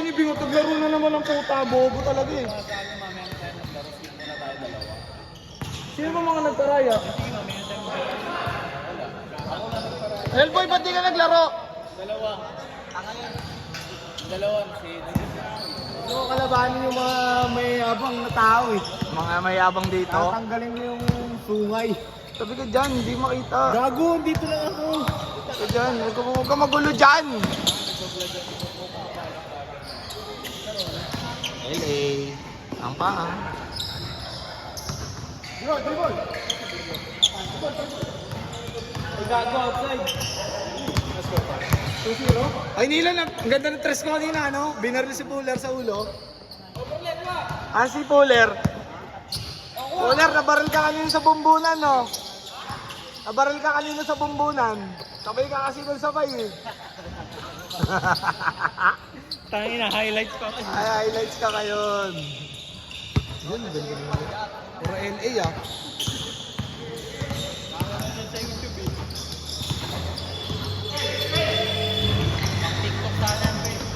ni Bingo, taglaro na naman ang puta, bobo talaga eh. Sino ba mga nagtaraya? Hellboy, ba't di ka naglaro? Dalawa si Ano kalabanin yung mga mayabang na tao eh. Mga mayabang dito. Tatanggalin mo yung sungay. Sabi ka dyan, hindi makita. Gago, dito lang ako. Sabi ka dyan, huwag ka magulo dyan. LA. Ang paa. Dribble! Ay, gago outside. 2-0? Ay, Nila, ang ganda ng tres ko kanina, ano? Binaril si Puller sa ulo. Ah, si Puller. Puller, nabaril ka kanina sa bumbunan, no? Nabaril ka kanina sa bumbunan. Sabay ka kasi doon sabay, eh. Tangin na, highlights pa kasi. Ay, highlights ka ngayon. Yun, ganda naman. Puro LA, ah.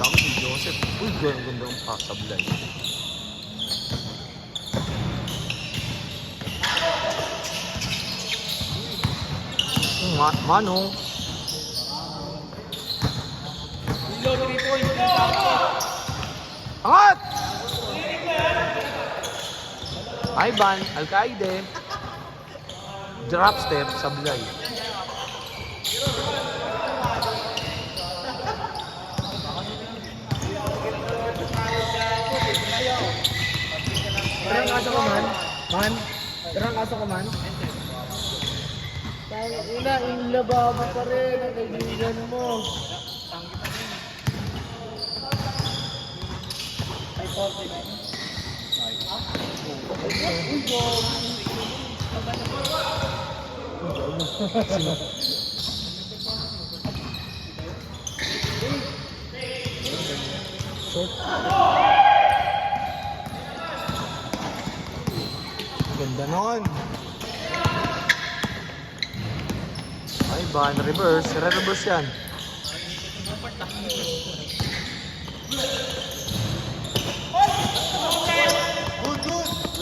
Tama si Joseph. Uy, ganda ang pasablay. Mano. Ilo, 3 points. Angat! Ivan, Alcaide. Drop step, sablay. Terang kaso ko, man. Man? Terang kaso ko, man. Ina, inlababa pa rin ang kaibigan mo. Ganda nun. Ivan, reverse. Re-reverse yan.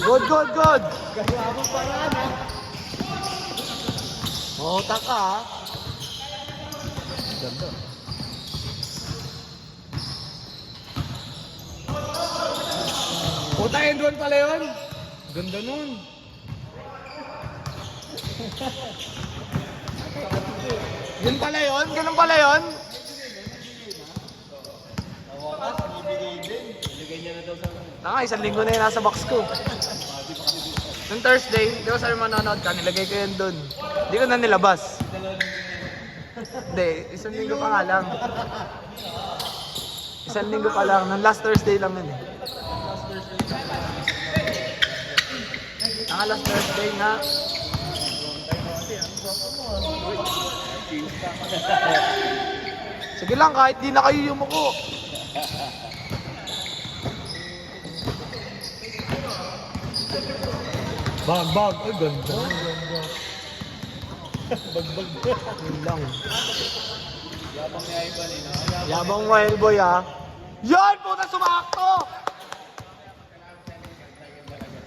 Good. Gagawin pa rin, ha? Mahutak ka, ha? Ganda. Puta, end one pala yun. Ganda nun. Yun pala yun? Ganun pala yun? Tanga, 1 linggo na yun nasa box ko. Nung Thursday, di ba sabi manonood ka, nilagay ko yun dun. Hindi ko na nilabas. Hindi, 1 linggo pa nga lang. 1 linggo pa lang, nung last Thursday lang yun eh. Tanga, last Thursday nga. Sige lang, kahit di na kayo yumuko. Bag. Ay, ganda. Yun lang. Yabang wild boy, ha? Yan! Puta, sumakto!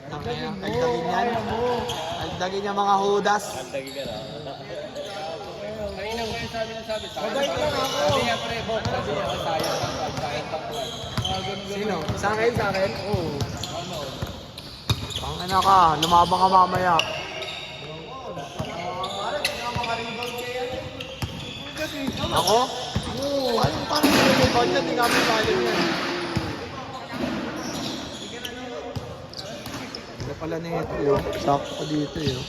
Agdagin yan. Agdagin yan mga hudas. Kanina mo sabi. Mabait lang ako. Sabi niya, pre, Bok, sabi niya, sayang takbuhan. Sino? Sa akin? Oo. Ang ina ka, lumabang ka mamaya. Ako? Oo. Paano yung rebound yan? Hindi kami palim yan. Wala pala na ito yun. Sakto ka dito yun.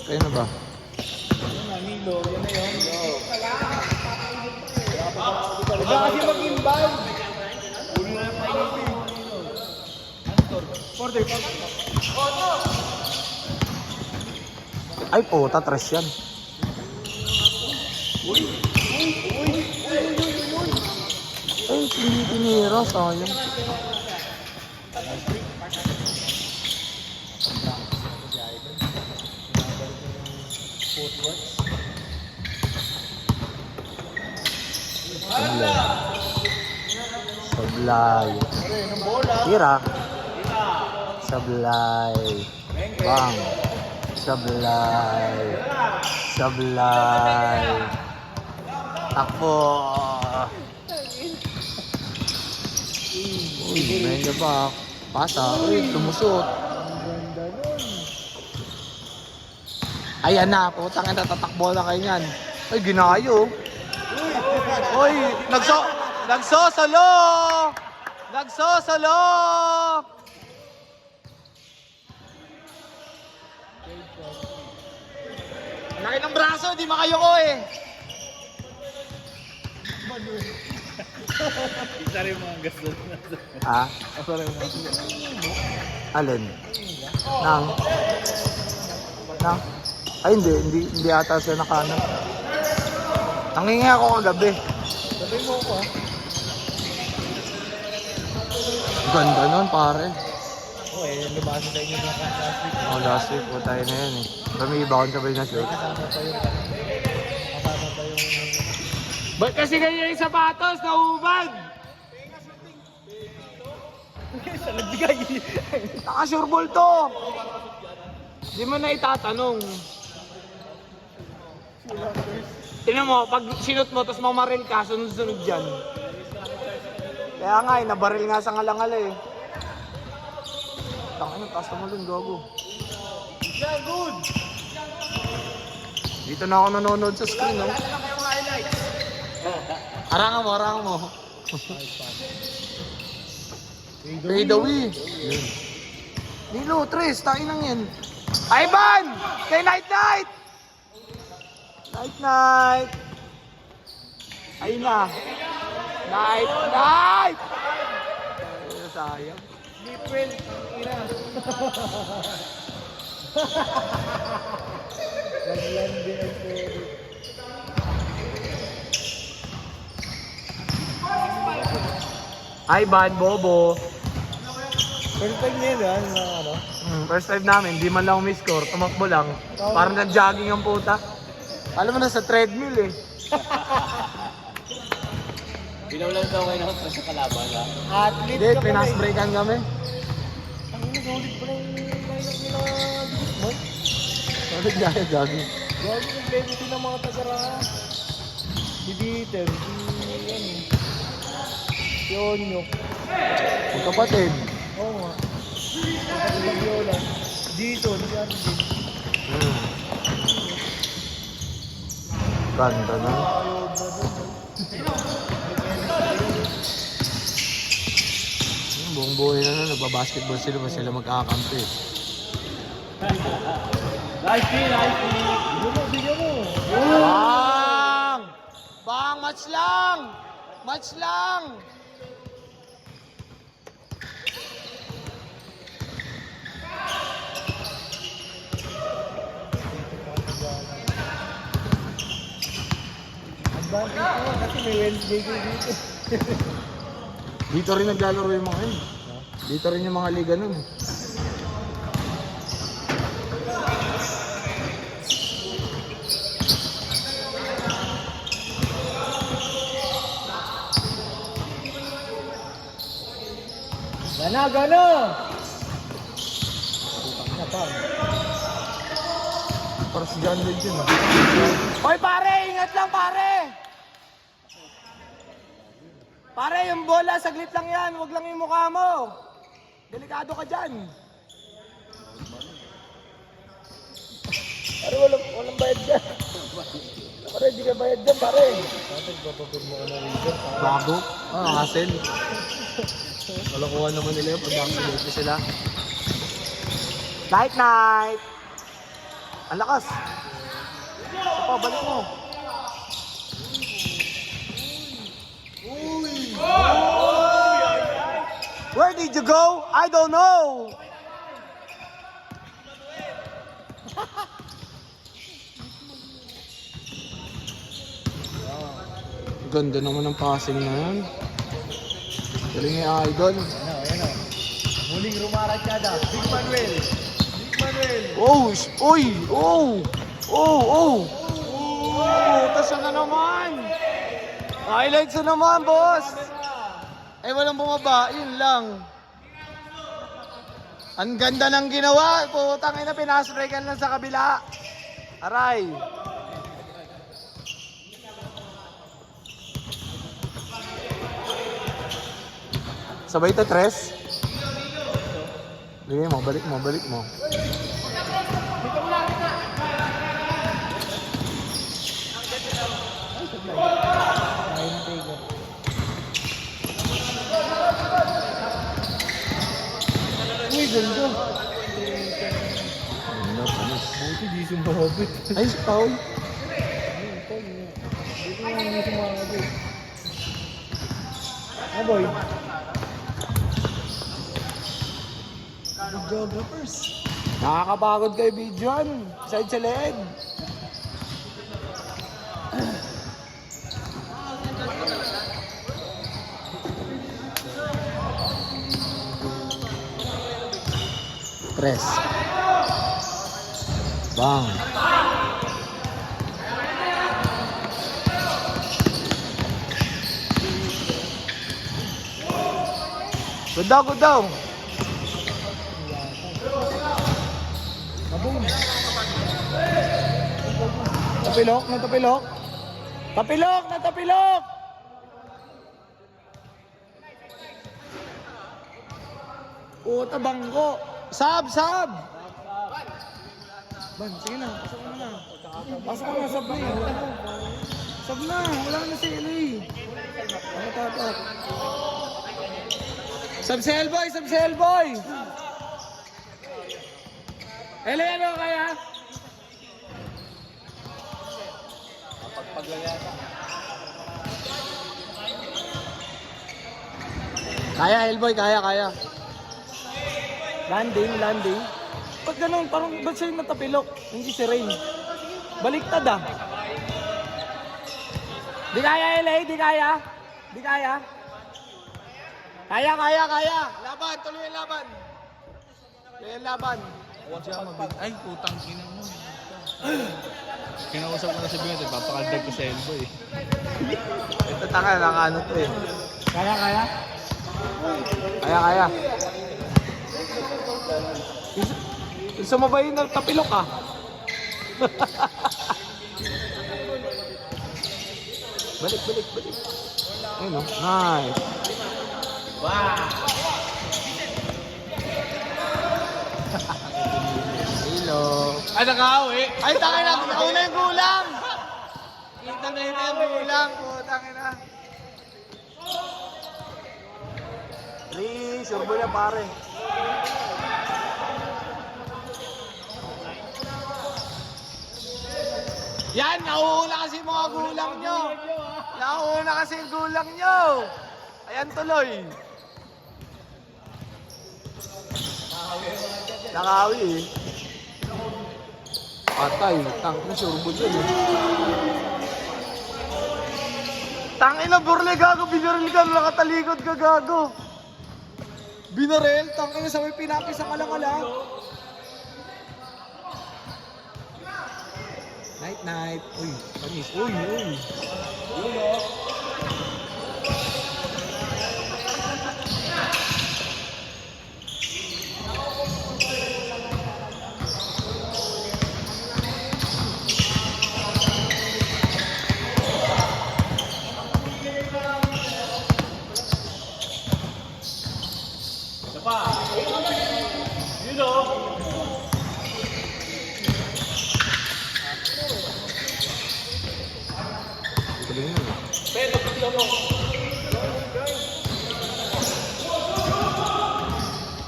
Kaya na ba? Wala kasi mag-inbound. Ay po, tatres yan. Ay, hindi tinira, sayang. Sablay. Tira. Sablay. Bang. Sablay. Sablay. Takbo. Uy, medyo ba? Pasa. Uy, lumusot. Ayan na, putang ina, tatakbo na kayo niyan. Ay, ginayo. Uy, nagsosolo! Nagsosolo! Laki ng braso, di makayoko eh. Isa rin mga gastos na. Ha? Alin? Nang? Ay, hindi ata siya nakano. Nangingi ako kagabi. Sabi mo ko ah. Ganda nun, pare. Oo eh, lumasa tayo nyo ng last week. Oh, last week po tayo na yan eh. Kami iba akong sabay na shoot. Kasama pa yung... Ba't kasi ganyan yung sapatos? Naubad! Sa nagbigay. Naka-sureball to! Di mo na itatanong. Tingnan mo, pag sinot mo, tapos mamaril ka, sunod-sunod dyan. Kaya nga eh, nabaril nga sa ngalangal eh. Tangin, taas na mo dun, gago. Yeah, good! Dito na ako nanonood sa screen, no? Arangan mo. Fade away. Yun. Nilo, Tres, tayo lang yan. Ivan! Kay Night! Night! Ayun na. Night! Ayun, sayang. April, ina. Naglandi ang story. Ivan, Bobo. First time niya yan, ano? First time namin, di man lang umiscore, tumakbo lang. Parang nag-jogging ang puta. Alam mo na sa treadmill eh. Binaulan daw kayo na sa kalaban ha. Athlete Hindi, ka pala eh. pinasbreakan kami. Ang nasulit pa ng lineup nila Guzman. Bakit gaya jogging? Gabi nag-level din ng mga tagaraha. Si Dieter, si Onyok. Magkapatid. Oo nga. Si Fabiola. Dito, si Arvin. Ganda na. Buong buhay na nagbabasketball sila magkakampi. Bigyan mo. Bang! Match lang! Advantage mo kasi may Wednesday kayo dito. Dito rin naglalaro yung mga yun. Dito rin yung mga liga nun. Gana! Putang na pa. Para si John Lloyd yun ah. Hoy pare! Ingat lang pare! Pare, yung bola, saglit lang yan. Huwag lang yung mukha mo. Delikado ka dyan. Pare, walang bayad dyan. Pare, di ka bayad dyan, pare. Pare, papapag mo ka na rin. Bago? Hassle. Malakuha naman nila yung pag-vaccinate sila. Night! Ang lakas. Ito pa, balik mo. Where did you go? I don't know. Ganda naman ng passing na yan. Galing ni Idol. Ano. Muling rumarachada. Big Manuel. Oh! Taas na naman! Highlights na naman, boss! Eh, walang bumaba. Yun lang. Ang ganda ng ginawa. Putang ina, pinasbreakan lang sa kabila. Aray. Sabay to, Tres. Bigay mo, balik mo, balik mo. Uy, ganda. Buti di sumabit. Ay, foul. Dito nga hindi sumabit. Ah, boy. Videographers. Nakakapagod kay Bidyon. Side sa leeg. Tres. Bang. Good daw, good daw. Maboom. Tapilok na tapilok. Tapilok na tapilok. Puta bangko. Sab, sab. Ban, sige na. Pasok mo na. Pasok mo na, sab na eh. Sab na. Wala na si LA. Ano tatak? Sab si Elboy, sab si Elboy. LA, ano kaya? Kaya, Elboy, kaya. Landing, landing. Pag ganun, parang ba't siya yung natapilok? Hindi si Rain. Baliktad ah. Di kaya, LA, di kaya. Di kaya. Kaya. Laban, tuloy yung laban. Tuloy yung laban. Ay, putang ina mo. Kinausap ko na sa bingit, papakaldag ko sa elbow eh. Ito taka, nakaano to eh. Kaya. Kaya. Sumabay yung tapilok ah. Balik. Ayun o, nice. Hello. Ay, nakaawi! Ay, tangin na, una yung gulang. Tangin na yung gulang, tangin na. Please, urbo na pare. Yan, nauuna kasi mga gulang nyo. Nauuna kasi yung gulang nyo. Ayan tuloy. Nakawi eh. Patay, tangin surbo dyan eh. Tangin na burle gago, binaril ka, nakatalikod ka gago. Binaril, tangin na sa may pinapis sa kalang-alang. Night. Uy, panis. Uy.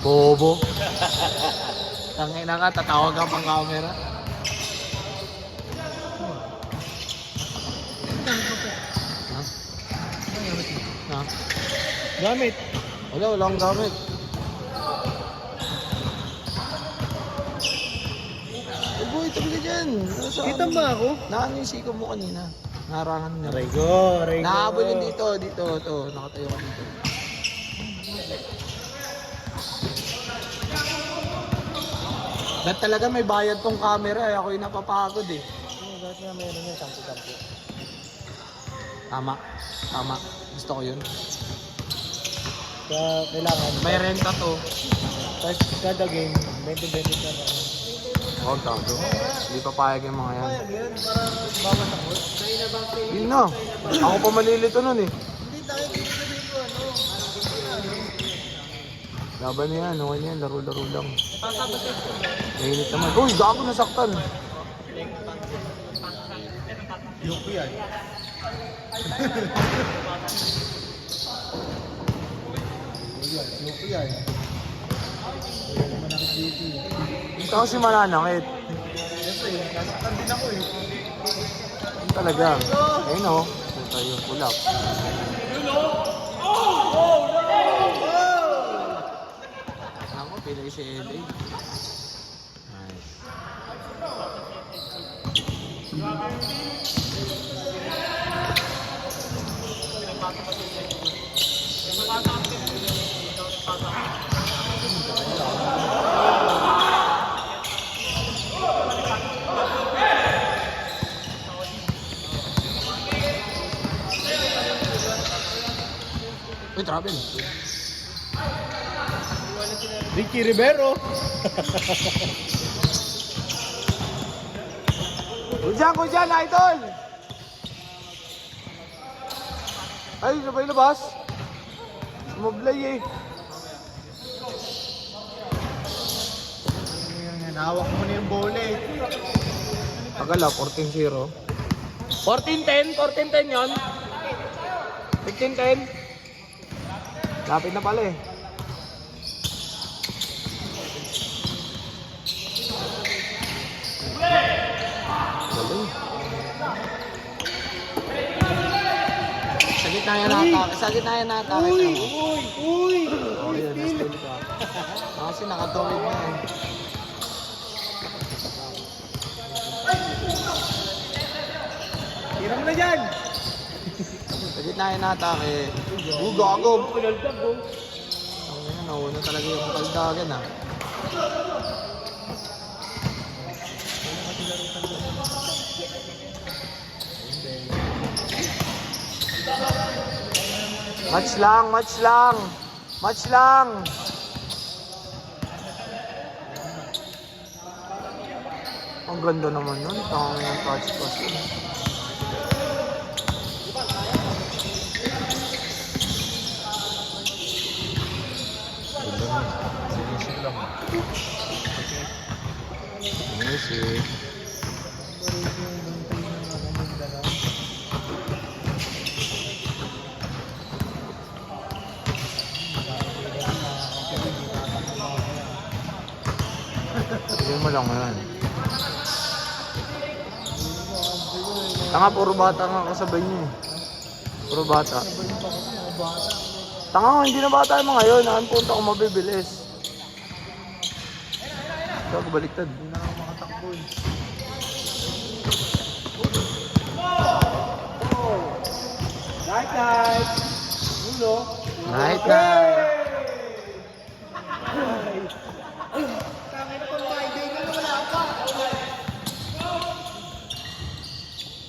Bobo. Tangin na ka, tatawag ka pang camera. Ha? Gamit. Wala akong gamit. Eh boy, tabi ka dyan. Kita ba ako? Naano yung siko mo kanina? Narangan niya. Rego. Nakahabol yun dito. Ito. Nakatayo ka dito. Ba't talaga may bayad tong camera eh. Ako yung napapagod eh. Dati nga meron yan, 10-10. Tama. Gusto ko yun. Kaya kailangan. May renta to. Kada game, 20-20 na lang. Oh, tago. Hindi pa payag yung mga yan. Yan, para bawas ako. Yun na. Ako pa malilito nun eh. Hindi tayo sabihin ko ano. Laban na yan, okay na yan, laro-laro lang. Mainit naman. Uy, gago nasaktan. Yuko yan. Yuko yan. Wala naman ako dito eh. Ito kasi mananakit. Siyempre, nasaktan din ako eh. Yun talaga. Ayun o. Punta yung kulap. Ako, pilay si LA. Nice. Uy, travel. Ricky Rivero. Ko dyan, idol! Ay, sabay labas. Sumablay eh. Nahawak mo na yung bola eh. Tagal ah, 14-0. 14-10? 14-10 yun? 15-10? Lapit na pala eh. Galing. Sa gitna yan natake. Sa gitna yan natake. Uy! Oh, yun, na-steal ka. Kasi nakatawid na eh. Hiram na dyan! Sa gitna yan natake. Gago! Ang ina, nauna talaga yung kaldagan ah. Match lang, match lang. Match lang. Ang ganda naman nun. Tangin ng touch pass yun. Sinisip lang. Sinisip. Sige mo lang yan. Tanga, puro bata nga kasabay niyo eh. Puro bata. Tanga, hindi na bata yung mga yun. Ang punta ko mabibilis. Ito, baliktad. Hindi na ako makatakbo eh. Night night! Ulo! Night, night.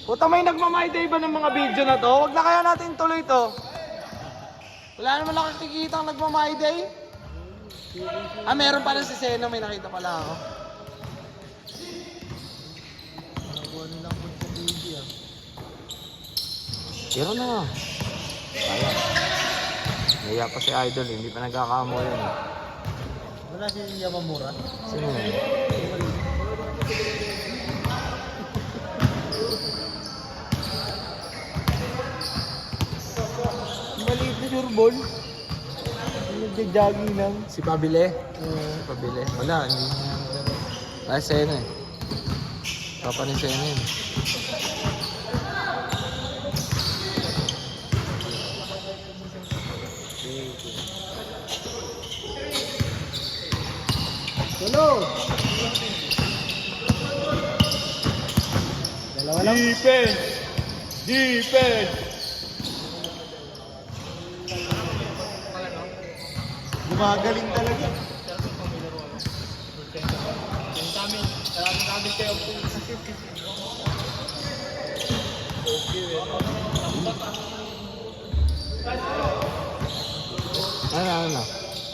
Puta, may nagma-my day ba ng mga video na to? Huwag na kaya natin tuloy to. Wala naman nakikita ang nagma-my day. Ah, meron pala si Seno, may nakita pala ako. Nagawa nila ako sa baby ah. Pero na. Kaya. Naya pa si Idol, hindi pa nagkakamo yun. Wala si Yamamura. Sino yun? Maliit na surbol. Nagja-jogging lang. Si Pabile? Si Pabile. Wala, hindi niya naglaro. Ah, Seno eh. Papa ni Seno yun. Tulo! Dalawa lang. Defense! Defense! Gumagaling talaga. Ano?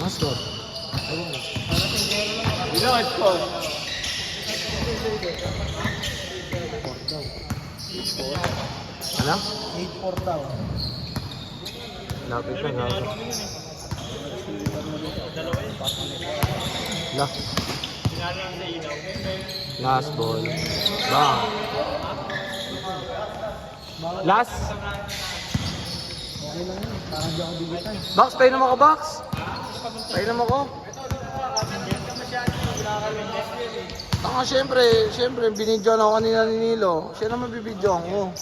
Mas go. Ilan score? Ano? 8-4 daw. Lapit na gago. Last ball. Bang. Last. Okay lang yun. Parang di ako bibitan. Box, painom ako, Box. Painom ako. Tanga, syempre, binidyoan ako kanina ni Nilo. Siya naman bibidyoan ko.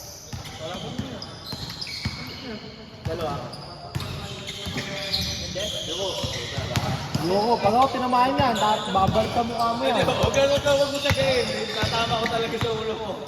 Loko, pag ako tinamaan yan, babal ka mukha mo yan. Huwag mo tagayin. Tatama ko talaga sa ulo mo.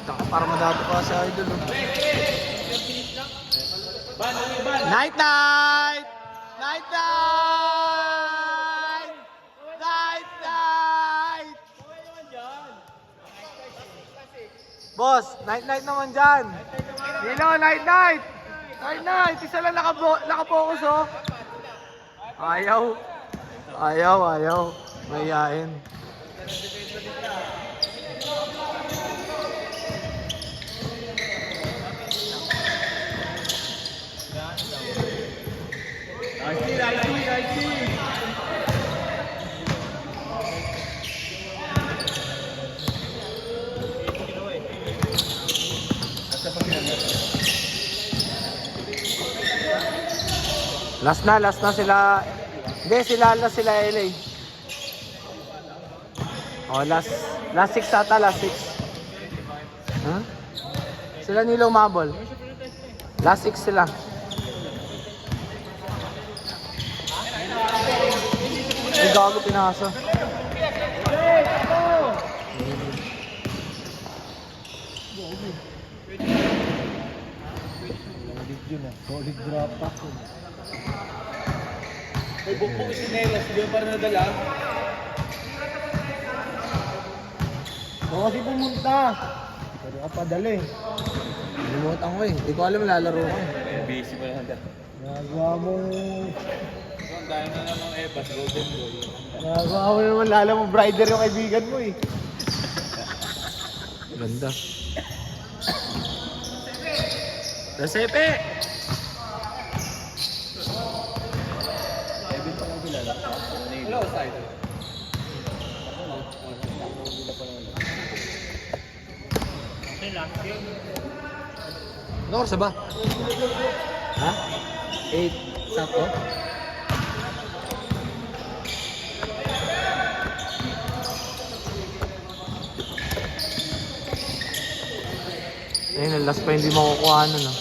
Taka, para madato pa sa idol. Oh. Night night! Night night! Night night! Boss, night night naman dyan. Nilo, night night! Night night! Isa lang nakapokus oh. Ayaw. Mayayain. Last na sila. Hindi, sila LA. Oh, last 6 ata, last 6. Huh? Sila Nilo umabol. Last 6 sila. Ay, gago, pinasa. Solid yun ah. Solid drop back yun. May bukbong sinelas. Hindi mo pa rin nadala. Ako kasi pumunta. Pero ka padali. Limutan ko eh. Hindi ko alam lalaro ko. Busy pa lang. Nagawa mong... Ang dahil na namang Evas, Golden Boy. Nagawa mo naman lala mo, brider yung kaibigan mo eh. Ganda. Resepe! Hello, side. Ano oras ba? Ha? 8. Sakto? Ayun, last pa hindi makukuha nun ah.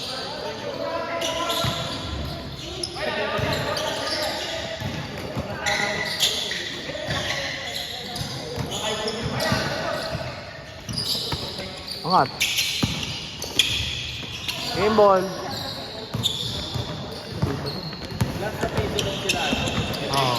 Angat. Game ball. Oo.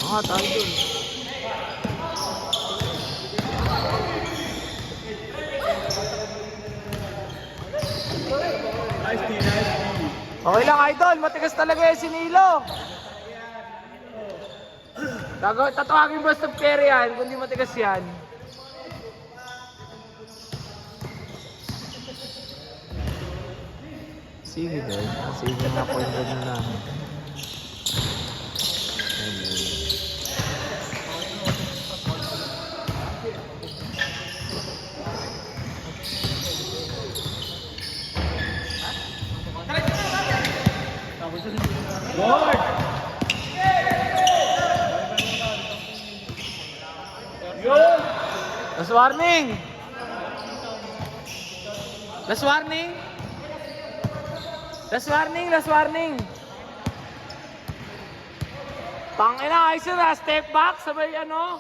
Angat, idol. Okay lang, idol. Matigas talaga yung si Nilo. Tatawagin mo sa Perry yan, kung di matigas yan. Sige din. Sige nga po yung gano'n namin. Lord! Yun! Last warning! Last warning! Last warning! Last warning! Tangina, ayos yun ha! Step back, sabay ano?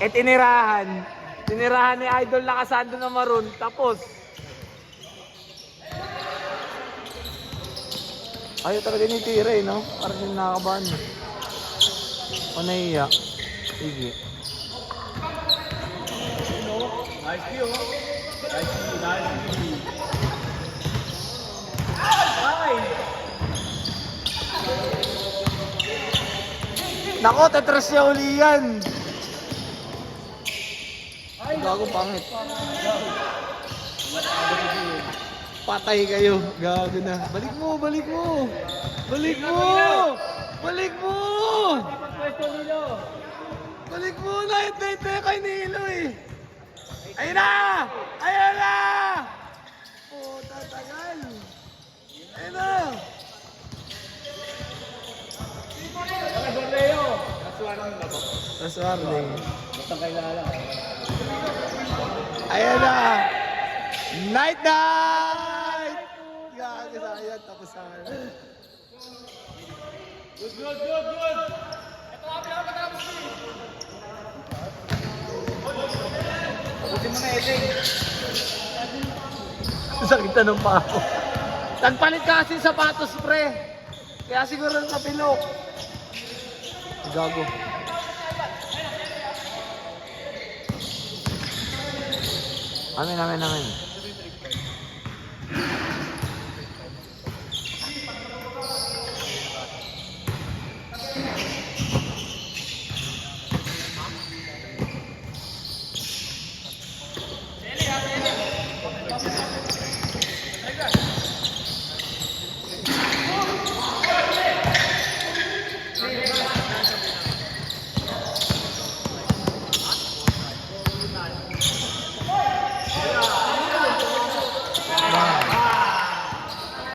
Tinirahan. Tinirahan ni Idol nakasando na maroon. Tapos. Ayaw talaga nitira eh, no? Parang yung nakakabahan. O nahiya. Sige. Nice view. Nice view. Nice view. Ay! Nako, tetras niya uli yan. Ay, gago pangit. Patay kayo. Gago na. Balik mo, balik mo. Balik mo. Balik mo. Balik mo na. Hintay kay Nilo eh. Ayun na! Ayun na! Oh, tatagal. Ayun na. Last warning. Basta kailala. Ayan na! Night night! Gago sa ayan, tapos sa akin. Good, good, good, good! Tapusin mo na, Edeng. Sakit na ng paa ko. Nagpalit ka kasi sapatos, pre. Kaya siguro napilok. Gago. Amin.